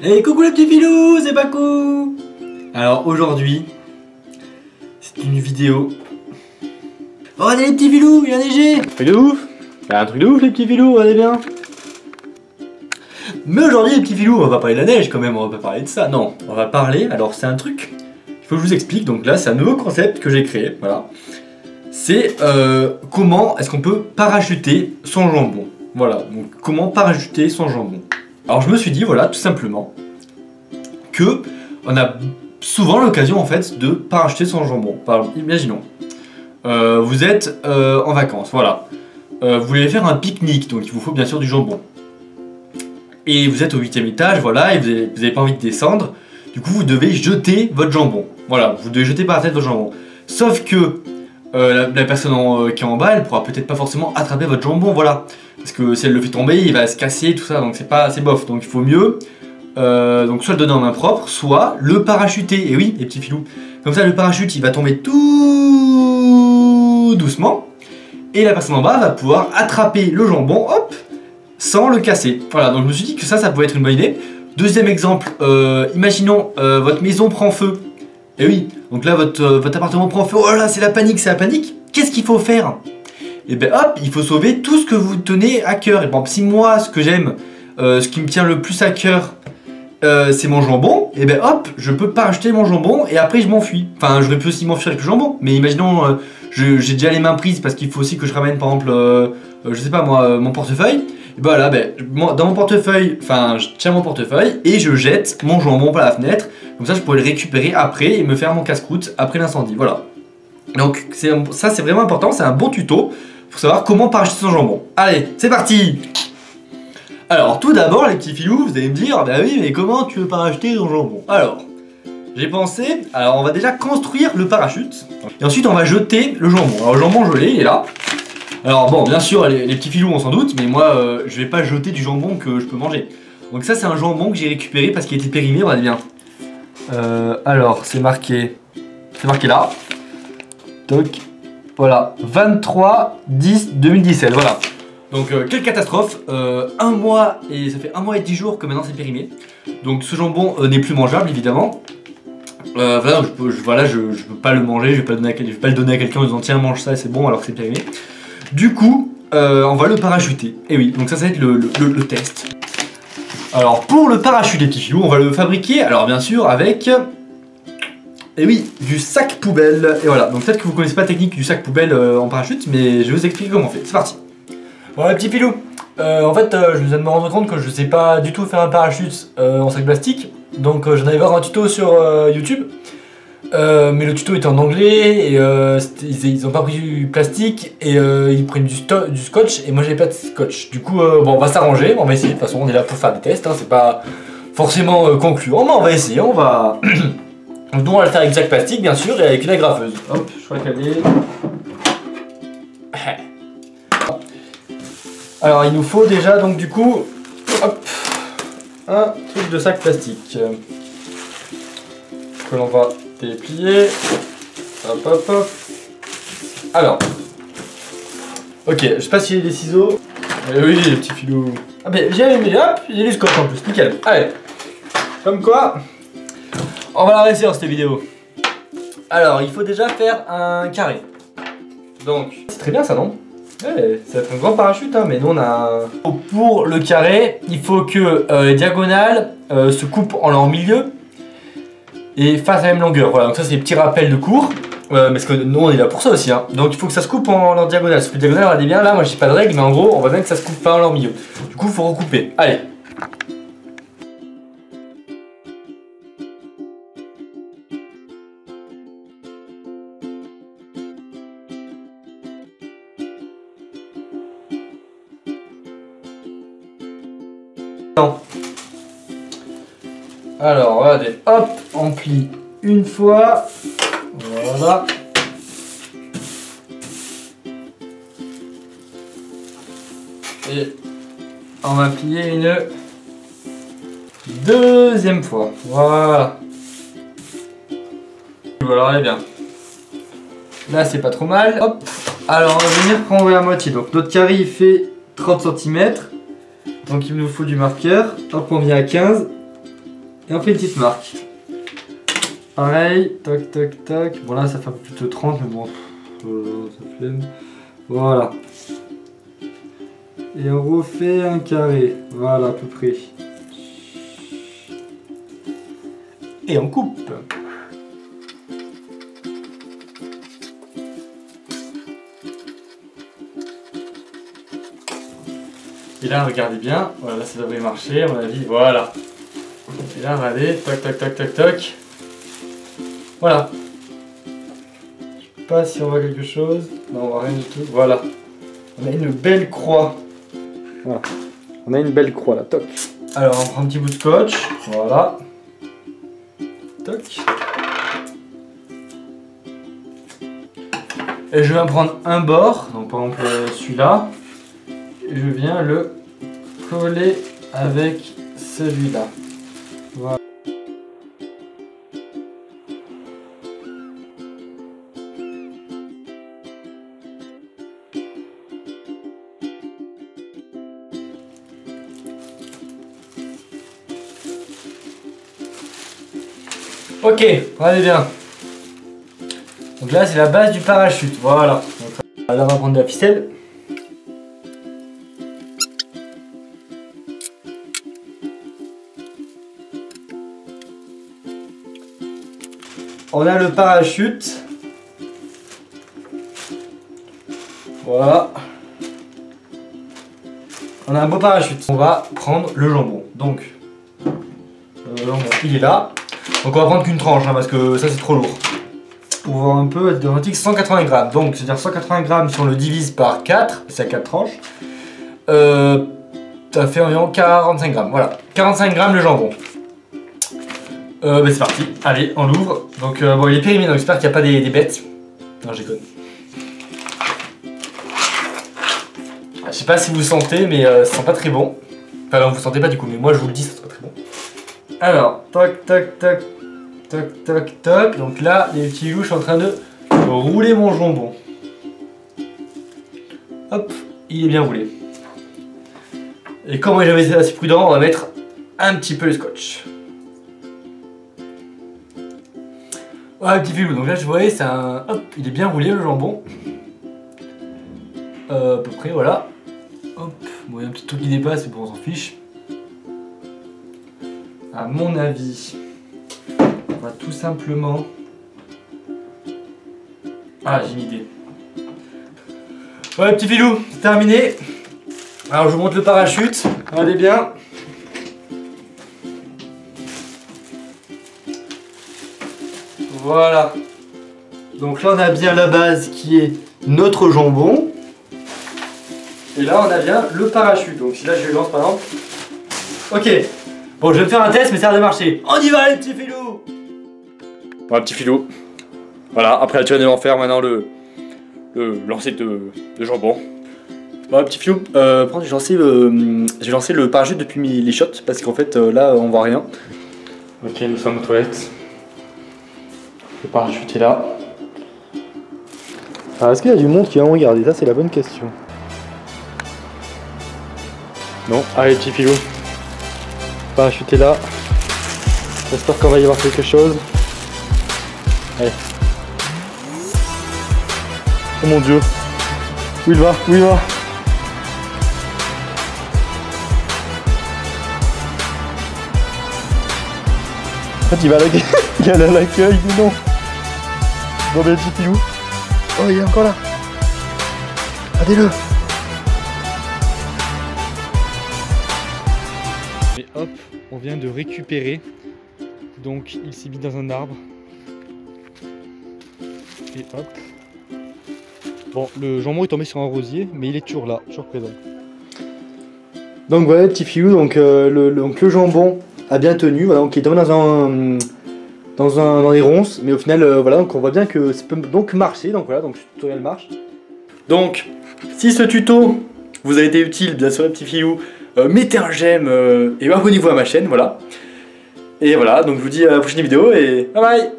Hey coucou les petits filous, c'est Bakou. Alors aujourd'hui, c'est une vidéo. Oh regardez les petits filous, il a neigé. Truc de ouf. Un truc de ouf les petits filous, regardez bien. Mais aujourd'hui les petits filous, on va pas parler de la neige quand même, on va pas parler de ça. Non, on va parler, alors c'est un truc, il faut que je vous explique. Donc là c'est un nouveau concept que j'ai créé, voilà. C'est comment est-ce qu'on peut parachuter son jambon. Voilà, donc comment parachuter son jambon. Alors je me suis dit, voilà, tout simplement, que on a souvent l'occasion en fait de parachuter son jambon. Par exemple, imaginons, vous êtes en vacances, voilà. Vous voulez faire un pique-nique, donc il vous faut bien sûr du jambon. Et vous êtes au 8e étage, voilà, et vous avez pas envie de descendre. Du coup, vous devez jeter votre jambon. Voilà, vous devez jeter par la tête votre jambon. Sauf que la personne qui est en bas, elle pourra peut-être pas forcément attraper votre jambon, voilà. Parce que si elle le fait tomber, il va se casser, tout ça, donc c'est bof. Donc il faut mieux, donc soit le donner en main propre, soit le parachuter. Et oui, les petits filous. Comme ça, le parachute, il va tomber tout doucement. Et la personne en bas va pouvoir attraper le jambon, hop, sans le casser. Voilà, donc je me suis dit que ça pouvait être une bonne idée. Deuxième exemple, imaginons votre maison prend feu. Et oui, donc là votre appartement prend feu, oh là c'est la panique, c'est la panique. Qu'est-ce qu'il faut faire? Et ben hop, il faut sauver tout ce que vous tenez à cœur. Et bon, si moi ce que j'aime, ce qui me tient le plus à cœur, c'est mon jambon, et ben hop, je peux pas acheter mon jambon et après je m'enfuis. Enfin, j'aurais pu aussi m'enfuir avec le jambon, mais imaginons, j'ai déjà les mains prises parce qu'il faut aussi que je ramène par exemple, je sais pas moi, mon portefeuille. Et ben là, dans mon portefeuille, enfin, je tiens mon portefeuille et je jette mon jambon par la fenêtre. Comme ça, je pourrais le récupérer après et me faire mon casse-croûte après l'incendie. Voilà. Donc ça, c'est vraiment important. C'est un bon tuto pour savoir comment parachuter son jambon. Allez, c'est parti. Alors, tout d'abord, les petits filous, vous allez me dire, bah oui, mais comment tu veux parachuter ton jambon? Alors, j'ai pensé, alors on va déjà construire le parachute. Et ensuite, on va jeter le jambon. Alors, le jambon gelé, il est là. Alors bon, bien sûr, les petits filous on s'en doute, mais moi je vais pas jeter du jambon que je peux manger. Donc ça c'est un jambon que j'ai récupéré parce qu'il était périmé, regardez bien. Alors c'est marqué là. Toc, voilà, 23/10/2017, voilà. Donc quelle catastrophe, un mois et ça fait 1 mois et 10 jours que maintenant c'est périmé. Donc ce jambon n'est plus mangeable évidemment. Voilà, je peux pas le manger, je vais pas le donner à quelqu'un en disant tiens mange ça c'est bon alors que c'est périmé. Du coup, on va le parachuter. Et oui, donc ça va être le test. Alors pour le parachute les petits filous, on va le fabriquer, alors bien sûr avec, et oui, du sac poubelle. Et voilà, donc peut-être que vous connaissez pas la technique du sac poubelle en parachute, mais je vais vous expliquer comment on fait. C'est parti. Bon les petits filous, en fait je viens de me rendre compte que je sais pas du tout faire un parachute en sac plastique. Donc j'en avais voir un tuto sur YouTube. Mais le tuto était en anglais et ils ont pas pris du plastique et ils prennent du scotch et moi j'avais pas de scotch. Du coup bon on va s'arranger, on va essayer, de toute façon on est là pour faire des tests, hein, c'est pas forcément concluant, mais on va essayer, on va... Donc on va le faire avec du sac plastique bien sûr et avec une agrafeuse. Hop, je crois qu'elle est... Alors il nous faut déjà donc du coup, hop, un truc de sac plastique que l'on va déplier, hop hop hop. Alors, ok, je sais pas si j'ai des ciseaux. Oui, les petits filous. Ah ben j'ai du scotch en plus, nickel. Allez, comme quoi, on va la réussir cette vidéo. Alors, il faut déjà faire un carré. Donc, c'est très bien ça, non? Ouais, ça va être un grand parachute, hein, mais nous on a... Pour le carré, il faut que les diagonales se coupent en leur milieu et fassent la même longueur. Voilà, donc ça c'est des petits rappels de cours, parce que nous on est là pour ça aussi, hein. Donc il faut que ça se coupe en leur diagonale. Parce que les diagonales, regardez bien, là moi j'ai pas de règle, mais en gros on voit bien que ça se coupe pas en leur milieu. Du coup il faut recouper. Allez. Alors regardez, hop, on plie une fois, voilà. Et on va plier une deuxième fois, voilà. Voilà, regardez bien. Là c'est pas trop mal, hop. Alors on va venir prendre la moitié, donc notre carré il fait 30 cm. Donc il nous faut du marqueur, hop on vient à 15. Et on fait une petite marque. Pareil, toc toc toc. Bon là ça fait un peu plus de 30 mais bon, ça flemme. Voilà. Et on refait un carré, voilà à peu près. Et on coupe. Et là regardez bien, voilà là ça devrait marcher à mon avis, voilà. Et là regardez, toc toc toc toc toc. Voilà. Je sais pas si on voit quelque chose. Non on voit rien du tout, voilà. On a une belle croix. Voilà. On a une belle croix là, toc. Alors on prend un petit bout de scotch, voilà. Toc. Et je vais en prendre un bord, donc par exemple celui-là. Et je viens le coller avec celui-là. Voilà. Ok, regardez bien. Donc là c'est la base du parachute, voilà. Donc, là on va prendre de la ficelle. On a le parachute. Voilà. On a un beau parachute. On va prendre le jambon. Donc, le jambon, il est là. Donc on va prendre qu'une tranche hein, parce que ça c'est trop lourd. Pour voir un peu, on dit 180 grammes. Donc c'est-à-dire 180 grammes si on le divise par 4, c'est à 4 tranches. Ça fait environ 45 grammes. Voilà, 45 grammes le jambon. C'est parti. Allez, on l'ouvre. Donc bon, il est périmé, donc j'espère qu'il n'y a pas des bêtes. Non, je déconne. Je sais pas si vous sentez, mais ça sent pas très bon. Enfin non, vous sentez pas du coup, mais moi je vous le dis, ça sent pas très bon. Alors, toc toc toc toc toc toc. Donc là, les petits loups, je suis en train de rouler mon jambon. Hop, il est bien roulé. Et comme moi j'avais été assez prudent, on va mettre un petit peu le scotch. Ouais, petit filou. Donc là, je voyais, c'est un. Hop, il est bien roulé le jambon. À peu près, voilà. Hop, bon, il y a un petit truc qui dépasse, mais bon, on s'en fiche. À mon avis, on va tout simplement... Ah, j'ai une idée. Ouais, petit filou, c'est terminé. Alors, je vous montre le parachute. Regardez bien. Voilà. Donc là, on a bien la base qui est notre jambon. Et là, on a bien le parachute. Donc si là, je le lance par exemple. Ok. Bon, je vais me faire un test, mais ça a marché. On y va, les petits filous. Ouais, petit filou. Voilà, après la tirée d'enfer, maintenant le lancer de jambon. Bon, petit filou, j'ai lancé le parachute depuis les shots, parce qu'en fait, là, on voit rien. Ok, nous sommes aux toilettes. Le parachute est là. Alors, est-ce qu'il y a du monde qui va me regarder? Ça, c'est la bonne question. Non, allez, petit filou. Le parachute est là. J'espère qu'on va y avoir quelque chose. Allez. Oh mon dieu. Où il va? Où il va? En fait, il va à l'accueil, mais non. Bon, ben, petit filou. Oh, il est encore là. Regardez-le. Et hop, on vient de récupérer. Donc, il s'est mis dans un arbre. Et hop. Bon, le jambon est tombé sur un rosier, mais il est toujours là, toujours présent. Donc voilà, petit filou, donc le jambon a bien tenu, voilà, donc il est tombé dans les ronces, mais au final, voilà, donc on voit bien que ça peut donc marcher, donc voilà, donc ce tutoriel marche. Donc, si ce tuto vous a été utile, bien sûr, les petits filous, mettez un j'aime et abonnez-vous à ma chaîne, voilà. Et voilà, donc je vous dis à la prochaine vidéo et bye bye.